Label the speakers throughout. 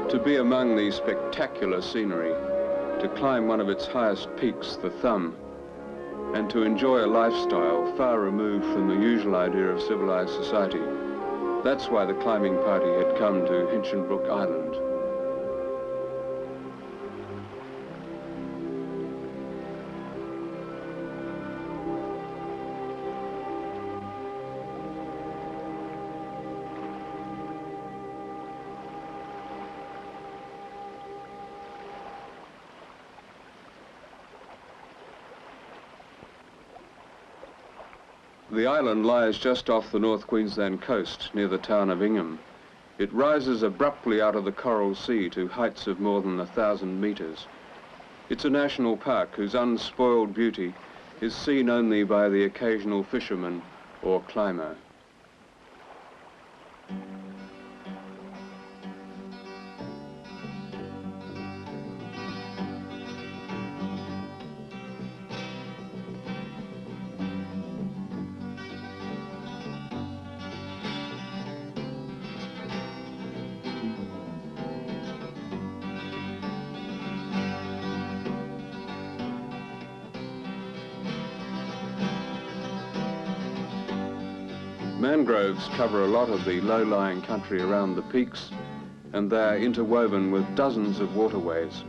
Speaker 1: To be among the spectacular scenery, to climb one of its highest peaks, the Thumb, and to enjoy a lifestyle far removed from the usual idea of civilized society. That's why the climbing party had come to Hinchinbrook Island. The island lies just off the North Queensland coast, near the town of Ingham. It rises abruptly out of the Coral Sea to heights of more than 1,000 metres. It's a national park whose unspoiled beauty is seen only by the occasional fisherman or climber. Mangroves cover a lot of the low-lying country around the peaks, and they're interwoven with dozens of waterways.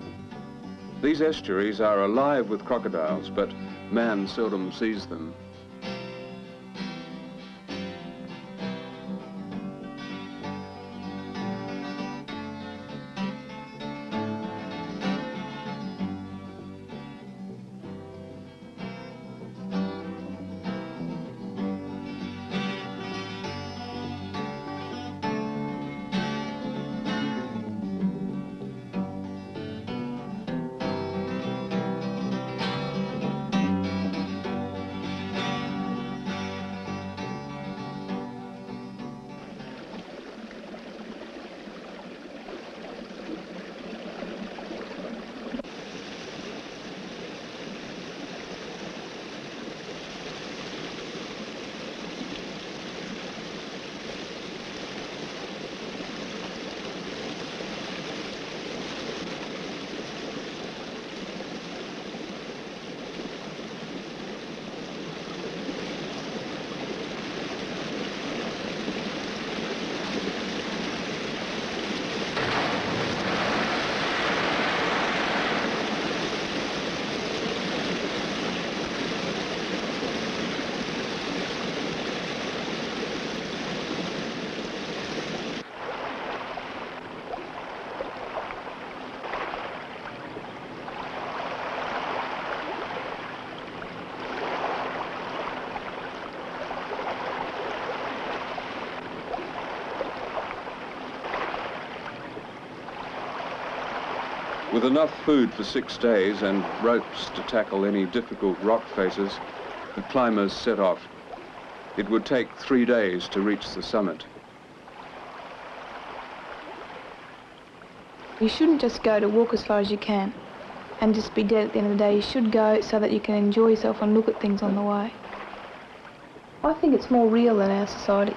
Speaker 1: These estuaries are alive with crocodiles, but man seldom sees them. With enough food for 6 days and ropes to tackle any difficult rock faces, the climbers set off. It would take 3 days to reach the summit.
Speaker 2: You shouldn't just go to walk as far as you can and just be dead at the end of the day. You should go so that you can enjoy yourself and look at things on the way. I think it's more real than our society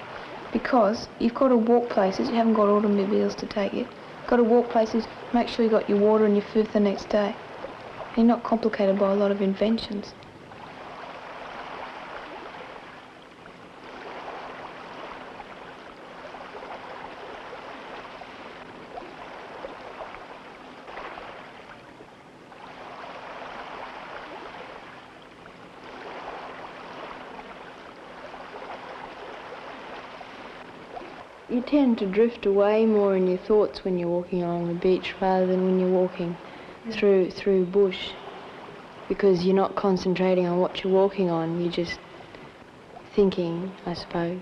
Speaker 2: because you've got to walk places, you haven't got automobiles to take you. Got to walk places, make sure you got your water and your food for the next day. You're not complicated by a lot of inventions. You tend to drift away more in your thoughts when you're walking along the beach rather than when you're walking through bush, because you're not concentrating on what you're walking on, you're just thinking, I suppose.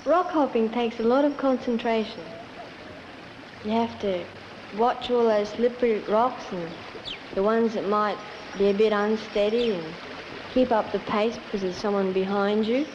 Speaker 2: Rock hopping takes a lot of concentration. You have to watch all those slippery rocks and
Speaker 3: The ones that might be a bit unsteady and keep up the pace because there's someone behind you.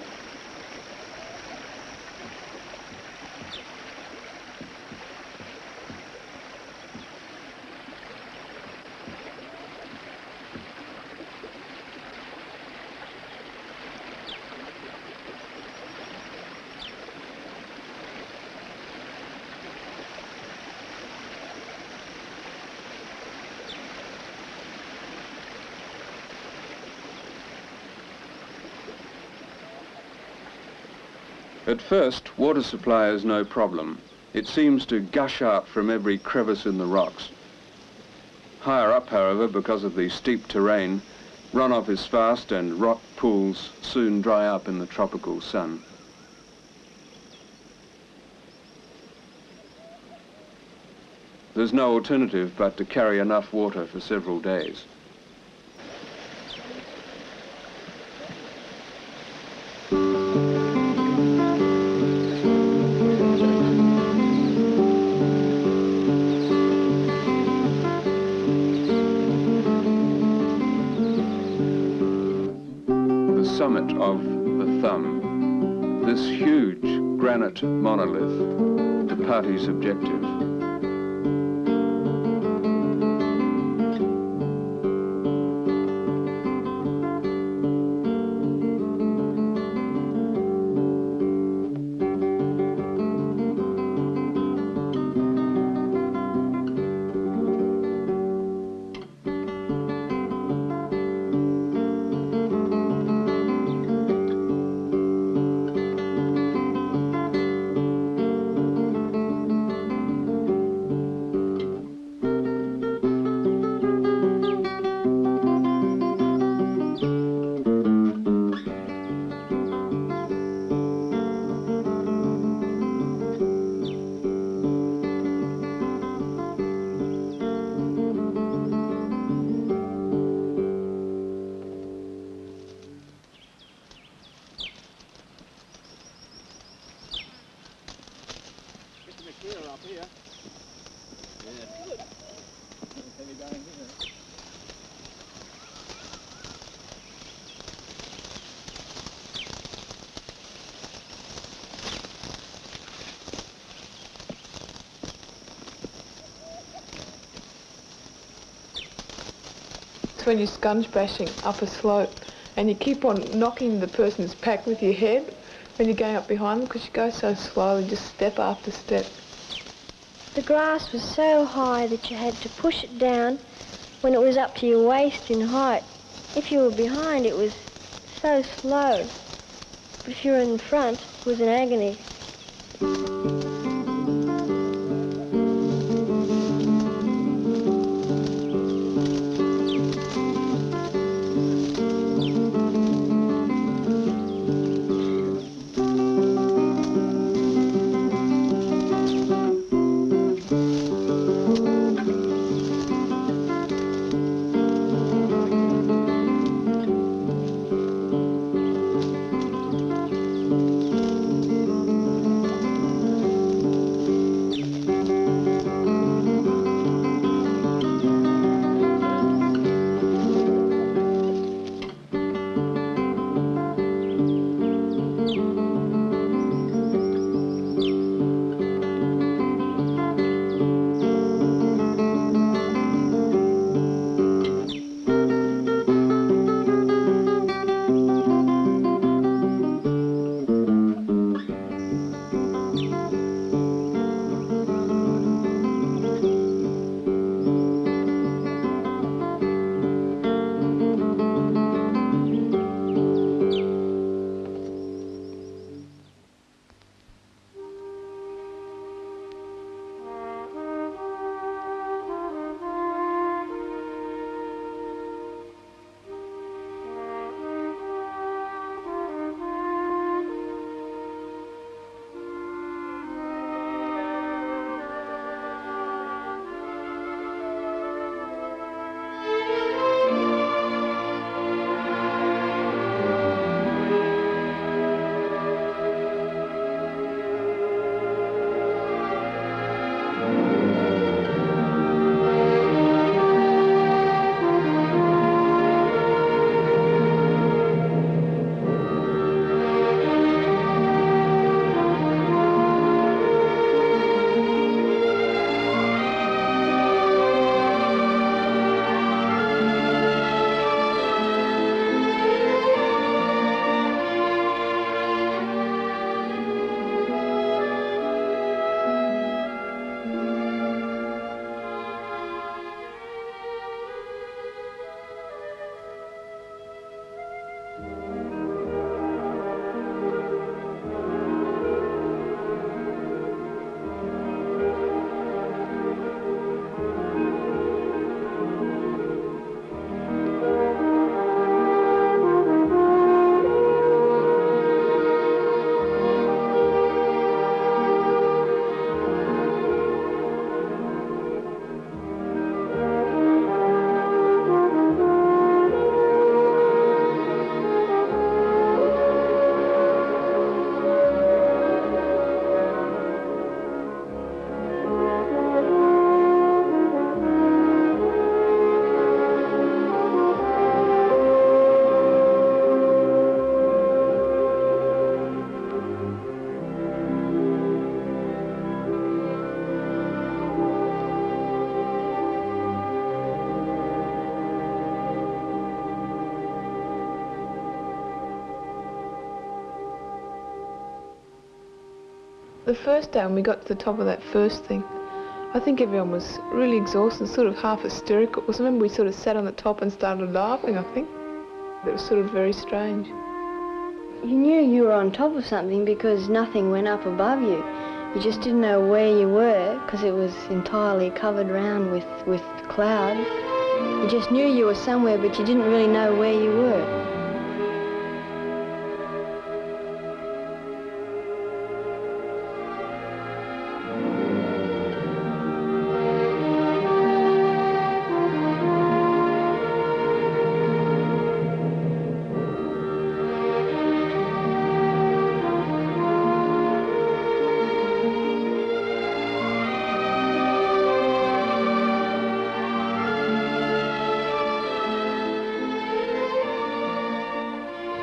Speaker 1: At first, water supply is no problem. It seems to gush out from every crevice in the rocks. Higher up, however, because of the steep terrain, runoff is fast and rock pools soon dry up in the tropical sun. There's no alternative but to carry enough water for several days. Summit of the Thumb, this huge granite monolith, the party's objective.
Speaker 2: When you're sponge bashing up a slope and you keep on knocking the person's pack with your head when you're going up behind them because you go so slowly, just step after step.
Speaker 3: The grass was so high that you had to push it down when it was up to your waist in height. If you were behind, it was so slow. But if you were in front, it was an agony.
Speaker 2: The first day when we got to the top of that first thing, I think everyone was really exhausted, sort of half hysterical. I remember we sort of sat on the top and started laughing, I think. It was sort of very strange.
Speaker 3: You knew you were on top of something because nothing went up above you. You just didn't know where you were because it was entirely covered round with cloud. You just knew you were somewhere, but you didn't really know where you were.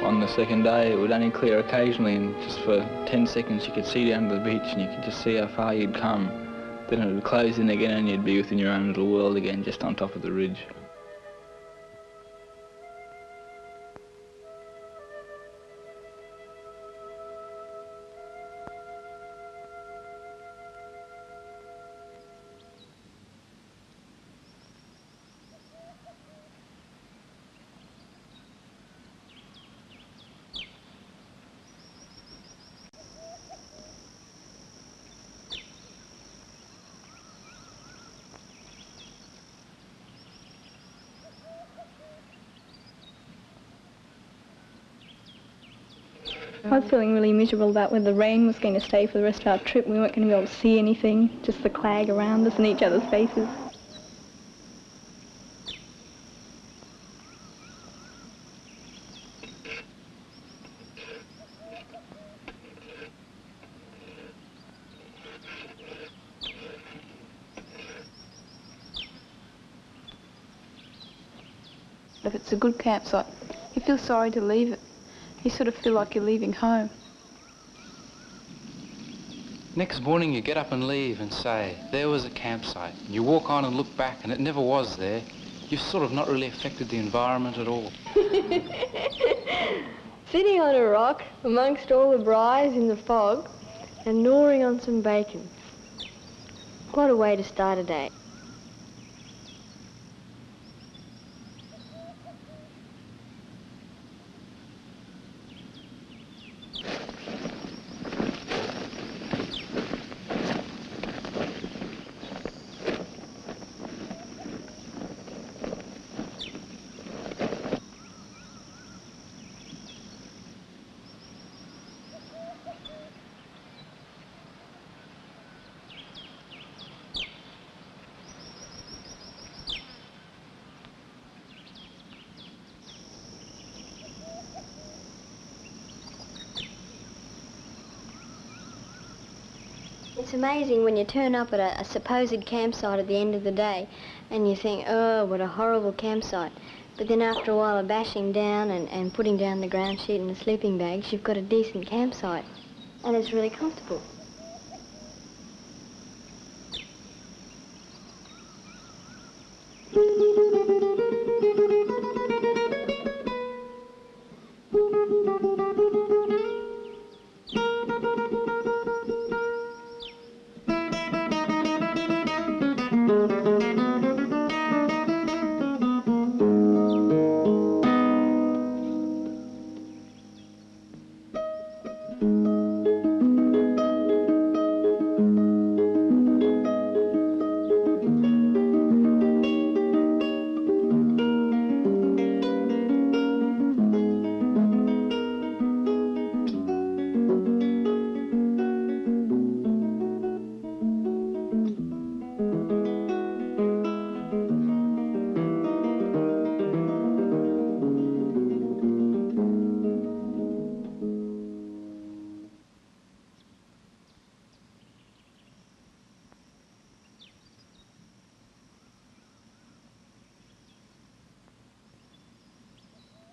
Speaker 4: On the second day, it would only clear occasionally, and just for 10 seconds you could see down to the beach and you could just see how far you'd come. Then it would close in again and you'd be within your own little world again, just on top of the ridge.
Speaker 5: I was feeling really miserable about whether the rain was going to stay for the rest of our trip. We weren't going to be able to see anything, just the clag around us and each other's faces.
Speaker 2: If it's a good campsite, you feel sorry to leave it. You sort of feel like you're leaving home.
Speaker 6: Next morning you get up and leave and say, there was a campsite. You walk on and look back and it never was there. You've sort of not really affected the environment at all.
Speaker 3: Sitting on a rock amongst all the briars in the fog and gnawing on some bacon. What a way to start a day. It's amazing when you turn up at a supposed campsite at the end of the day and you think, oh, what a horrible campsite. But then after a while of bashing down and putting down the ground sheet and the sleeping bags, you've got a decent campsite. And it's really comfortable.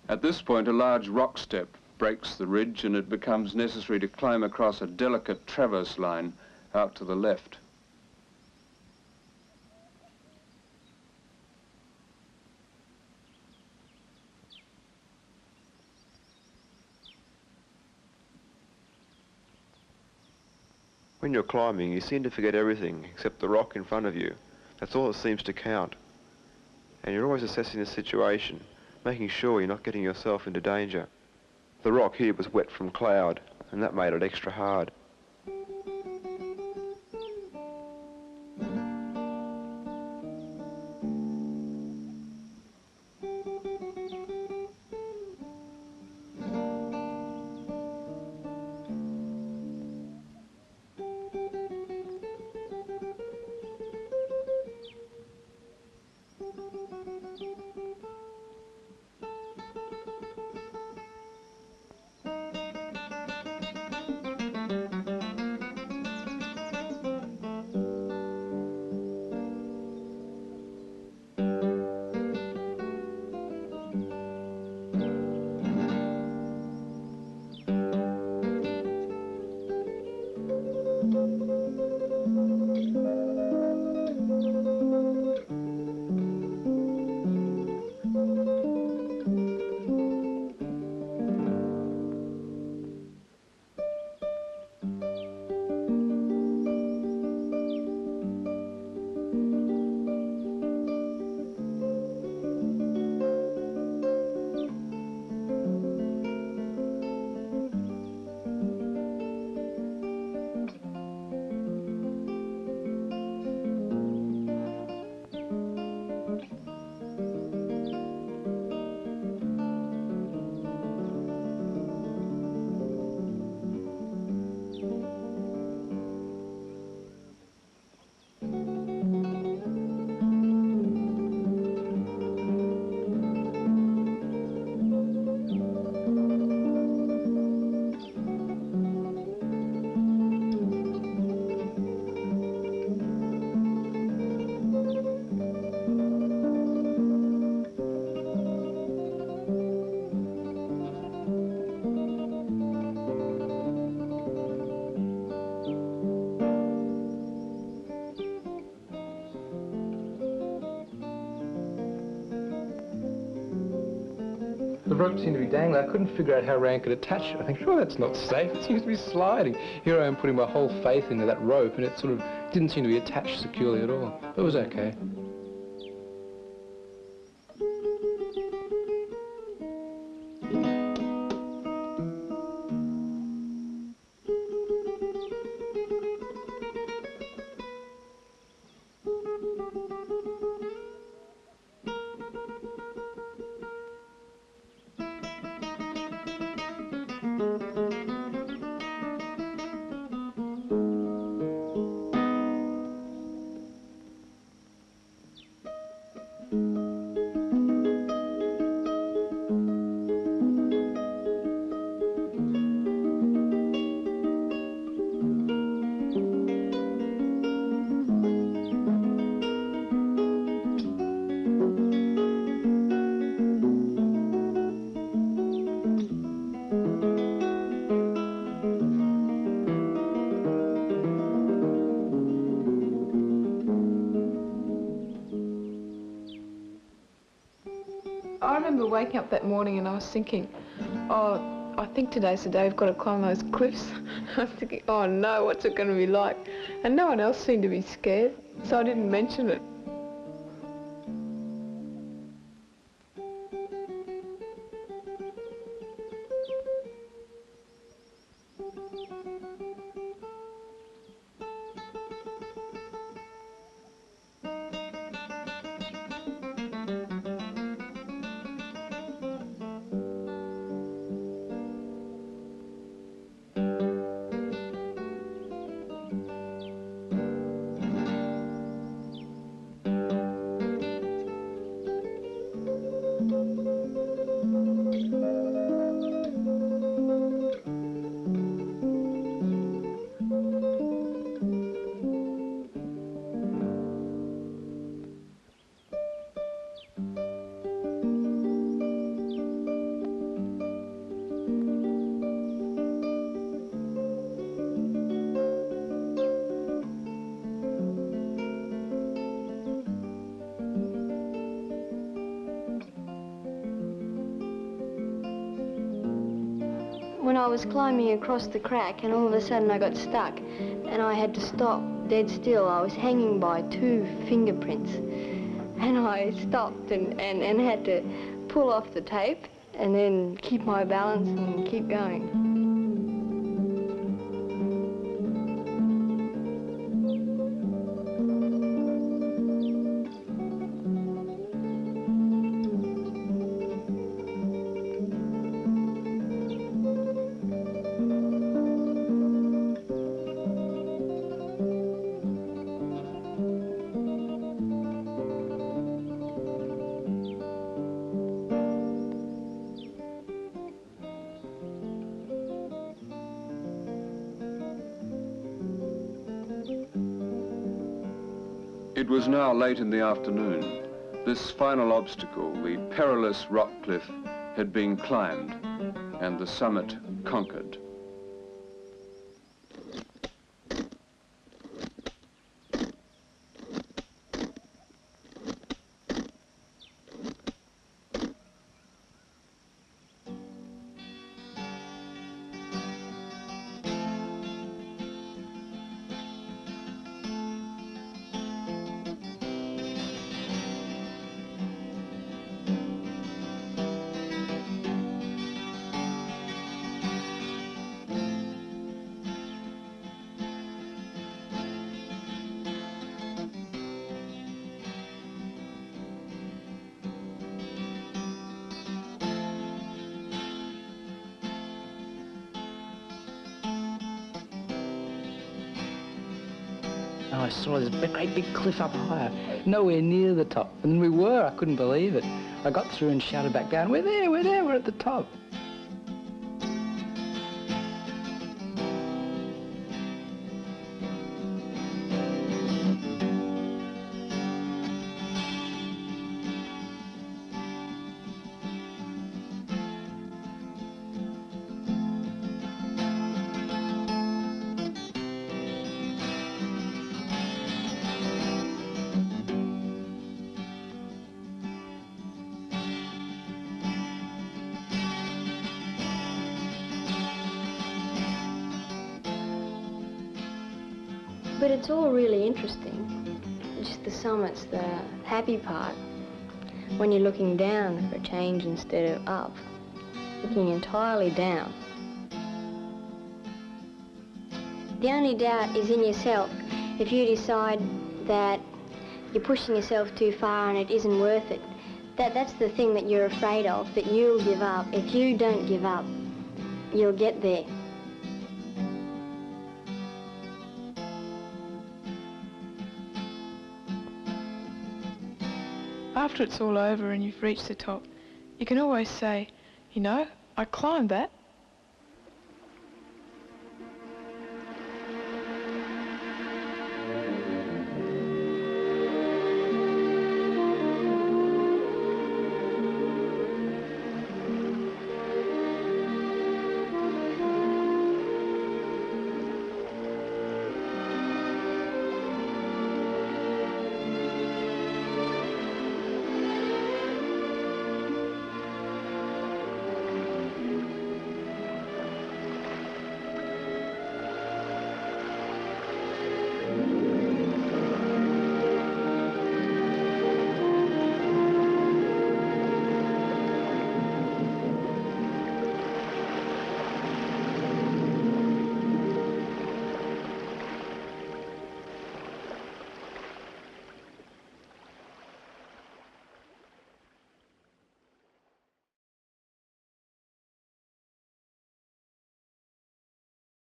Speaker 1: At this point, a large rock step breaks the ridge and it becomes necessary to climb across a delicate traverse line out to the left.
Speaker 7: When you're climbing, you seem to forget everything except the rock in front of you. That's all that seems to count. And you're always assessing the situation, making sure you're not getting yourself into danger. The rock here was wet from cloud, and that made it extra hard.
Speaker 6: The rope seemed to be dangling. I couldn't figure out how Rankin could attach it. I think, sure, that's not safe. It seems to be sliding. Here I am putting my whole faith into that rope, and it sort of didn't seem to be attached securely at all. It was okay.
Speaker 2: I remember waking up that morning and I was thinking, oh, I think today's the day we've got to climb those cliffs. I was thinking, oh no, what's it going to be like? And no one else seemed to be scared, so I didn't mention it.
Speaker 3: was climbing across the crack and all of a sudden I got stuck and I had to stop dead still. I was hanging by 2 fingerprints and I stopped and had to pull off the tape and then keep my balance and keep going.
Speaker 1: It was now late in the afternoon. This final obstacle, the perilous rock cliff, had been climbed and the summit conquered.
Speaker 4: I saw this great big cliff up higher, nowhere near the top. And we were, I couldn't believe it. I got through and shouted back down, we're there, we're at the top.
Speaker 3: But it's all really interesting. Just the summit's the happy part. When you're looking down for a change instead of up. Looking entirely down. The only doubt is in yourself. If you decide that you're pushing yourself too far and it isn't worth it, that's the thing that you're afraid of, that you'll give up. If you don't give up, you'll get there.
Speaker 2: After it's all over and you've reached the top, you can always say, you know, I climbed that.